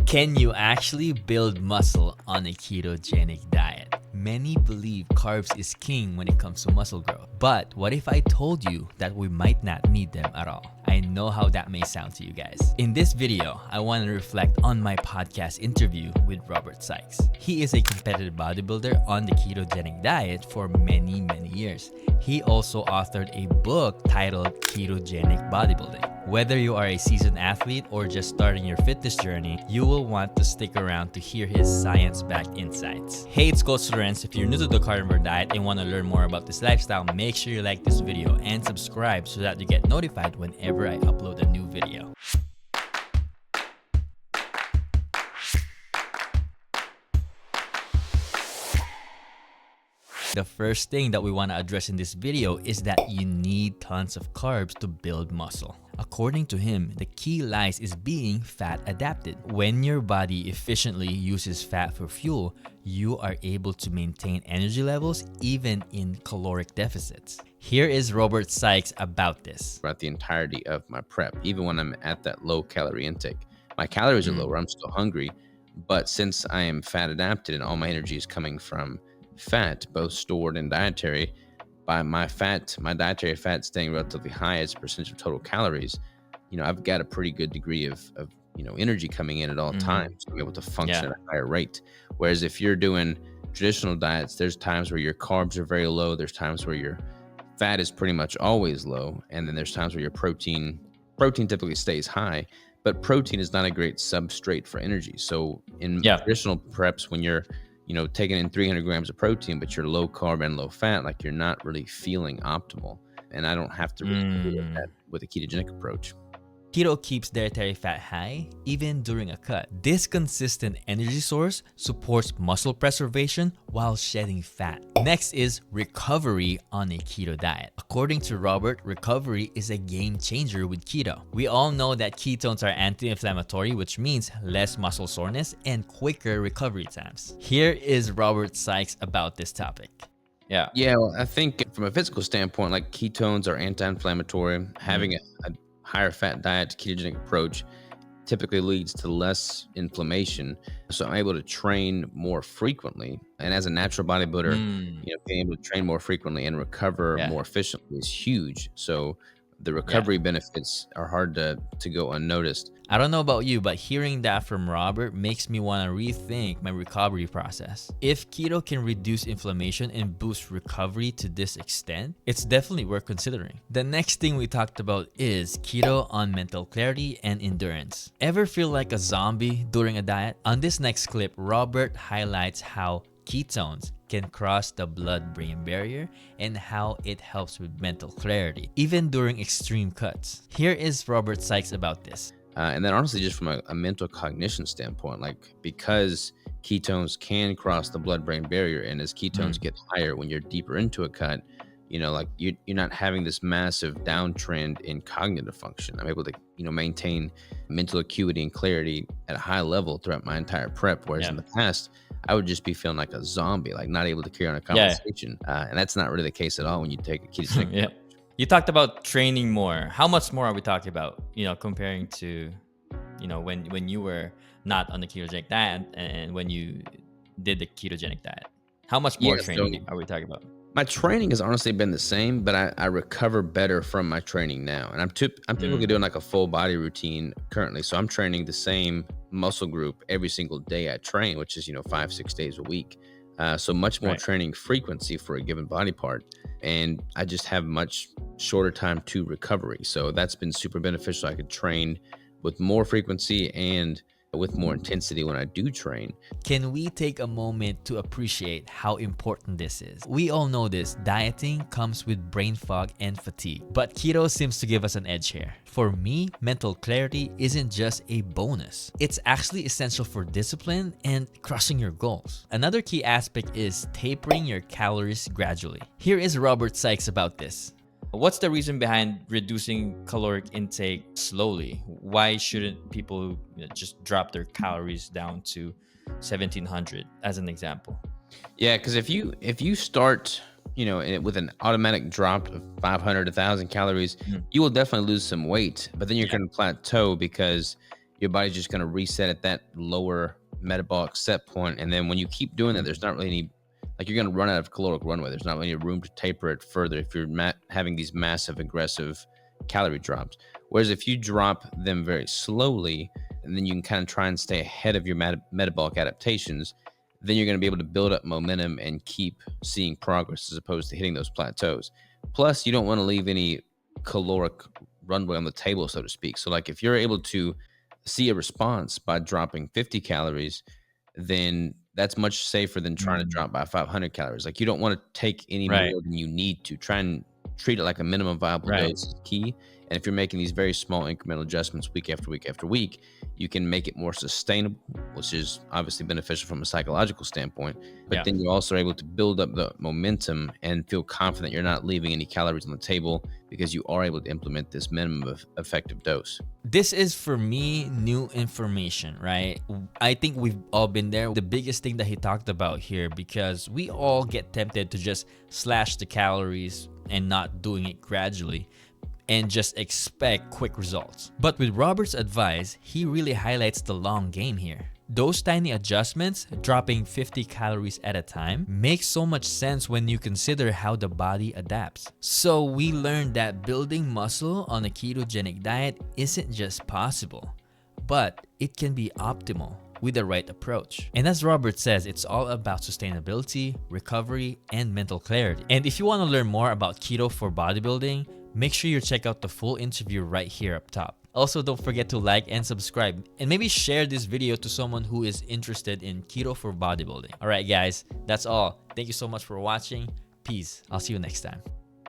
Can you actually build muscle on a ketogenic diet? Many believe carbs is king when it comes to muscle growth. But what if I told you that we might not need them at all? I know how that may sound to you guys. In this video, I want to reflect on my podcast interview with Robert Sykes. He is a competitive bodybuilder on the ketogenic diet for many years. He also authored a book titled Ketogenic Bodybuilding. Whether you are a seasoned athlete or just starting your fitness journey, you will want to stick around to hear his science-backed insights. Hey, it's Coach Lorenz. If you're new to the Carnivore diet and want to learn more about this lifestyle, make sure you like this video and subscribe so that you get notified whenever I upload a new video. The first thing that we want to address in this video is that you need tons of carbs to build muscle. According to him, the key lies is being fat adapted. When your body efficiently uses fat for fuel, you are able to maintain energy levels even in caloric deficits. Here is Robert Sykes about this. Throughout the entirety of my prep, even when I'm at that low calorie intake, my calories are lower, I'm still hungry, but since I am fat adapted and all my energy is coming from fat, both stored and dietary, by my dietary fat staying relatively high as a percentage of total calories, I've got a pretty good degree of energy coming in at all times to be able to function at a higher rate. Whereas if you're doing traditional diets, there's times where your carbs are very low, there's times where your fat is pretty much always low, and then there's times where your protein typically stays high, but protein is not a great substrate for energy. So in traditional preps, when you're taking in 300 grams of protein, but you're low carb and low fat, like you're not really feeling optimal. And I don't have to really do that with a ketogenic approach. Keto keeps dietary fat high even during a cut. This consistent energy source supports muscle preservation while shedding fat. Next is recovery on a keto diet. According to Robert, recovery is a game changer with keto. We all know that ketones are anti-inflammatory, which means less muscle soreness and quicker recovery times. Here is Robert Sykes about this topic. Yeah, well, I think from a physical standpoint, like ketones are anti-inflammatory. Having a higher fat diet, ketogenic approach typically leads to less inflammation. So I'm able to train more frequently. And as a natural bodybuilder, being able to train more frequently and recover more efficiently is huge. So the recovery benefits are hard to go unnoticed. I don't know about you, but hearing that from Robert makes me want to rethink my recovery process. If keto can reduce inflammation and boost recovery to this extent, it's definitely worth considering. The next thing we talked about is keto on mental clarity and endurance. Ever feel like a zombie during a diet? On this next clip, Robert highlights how ketones can cross the blood-brain barrier and how it helps with mental clarity, even during extreme cuts. Here is Robert Sykes about this. And then honestly, just from a mental cognition standpoint, like because ketones can cross the blood-brain barrier, and as ketones get higher when you're deeper into a cut, like you're not having this massive downtrend in cognitive function. I'm able to, maintain mental acuity and clarity at a high level throughout my entire prep. Whereas in the past, I would just be feeling like a zombie, like not able to carry on a conversation. And that's not really the case at all when you take a ketogenic approach. You talked about training more. How much more are we talking about, comparing to, when you were not on the ketogenic diet and when you did the ketogenic diet? How much more training are we talking about? My training has honestly been the same, but I recover better from my training now. And I'm typically doing like a full body routine currently. So I'm training the same muscle group every single day I train, which is, 5-6 days a week. So much more training frequency for a given body part. And I just have much shorter time to recovery. So that's been super beneficial. I could train with more frequency and with more intensity when I do train. Can we take a moment to appreciate how important this is? We all know this, dieting comes with brain fog and fatigue, but keto seems to give us an edge here. For me, mental clarity isn't just a bonus. It's actually essential for discipline and crushing your goals. Another key aspect is tapering your calories gradually. Here is Robert Sykes about this. What's the reason behind reducing caloric intake slowly? Why shouldn't people just drop their calories down to 1700 as an example? Yeah, because if you start with an automatic drop of 500 1,000 calories, you will definitely lose some weight, but then you're going to plateau because your body's just going to reset at that lower metabolic set point. And then when you keep doing that, there's not really any, like, you're going to run out of caloric runway. There's not really room to taper it further if you're having these massive aggressive calorie drops. Whereas if you drop them very slowly, and then you can kind of try and stay ahead of your metabolic adaptations, then you're going to be able to build up momentum and keep seeing progress as opposed to hitting those plateaus. Plus, you don't want to leave any caloric runway on the table, so to speak. So like if you're able to see a response by dropping 50 calories, then that's much safer than trying to drop by 500 calories. Like, you don't want to take any Right. more than you need to. Try and treat it like a minimum viable Right. dose is key. And if you're making these very small incremental adjustments week after week after week, you can make it more sustainable, which is obviously beneficial from a psychological standpoint. But Yeah. then you're also able to build up the momentum and feel confident you're not leaving any calories on the table because you are able to implement this minimum of effective dose. This is, for me, new information, right? I think we've all been there. The biggest thing that he talked about here, because we all get tempted to just slash the calories and not doing it gradually and just expect quick results. But with Robert's advice, he really highlights the long game here. Those tiny adjustments, dropping 50 calories at a time, makes so much sense when you consider how the body adapts. So we learned that building muscle on a ketogenic diet isn't just possible, but it can be optimal with the right approach. And as Robert says, it's all about sustainability, recovery, and mental clarity. And if you want to learn more about keto for bodybuilding, make sure you check out the full interview right here up top. Also, don't forget to like and subscribe, and maybe share this video to someone who is interested in keto for bodybuilding. All right, guys, that's all. Thank you so much for watching. Peace. I'll see you next time.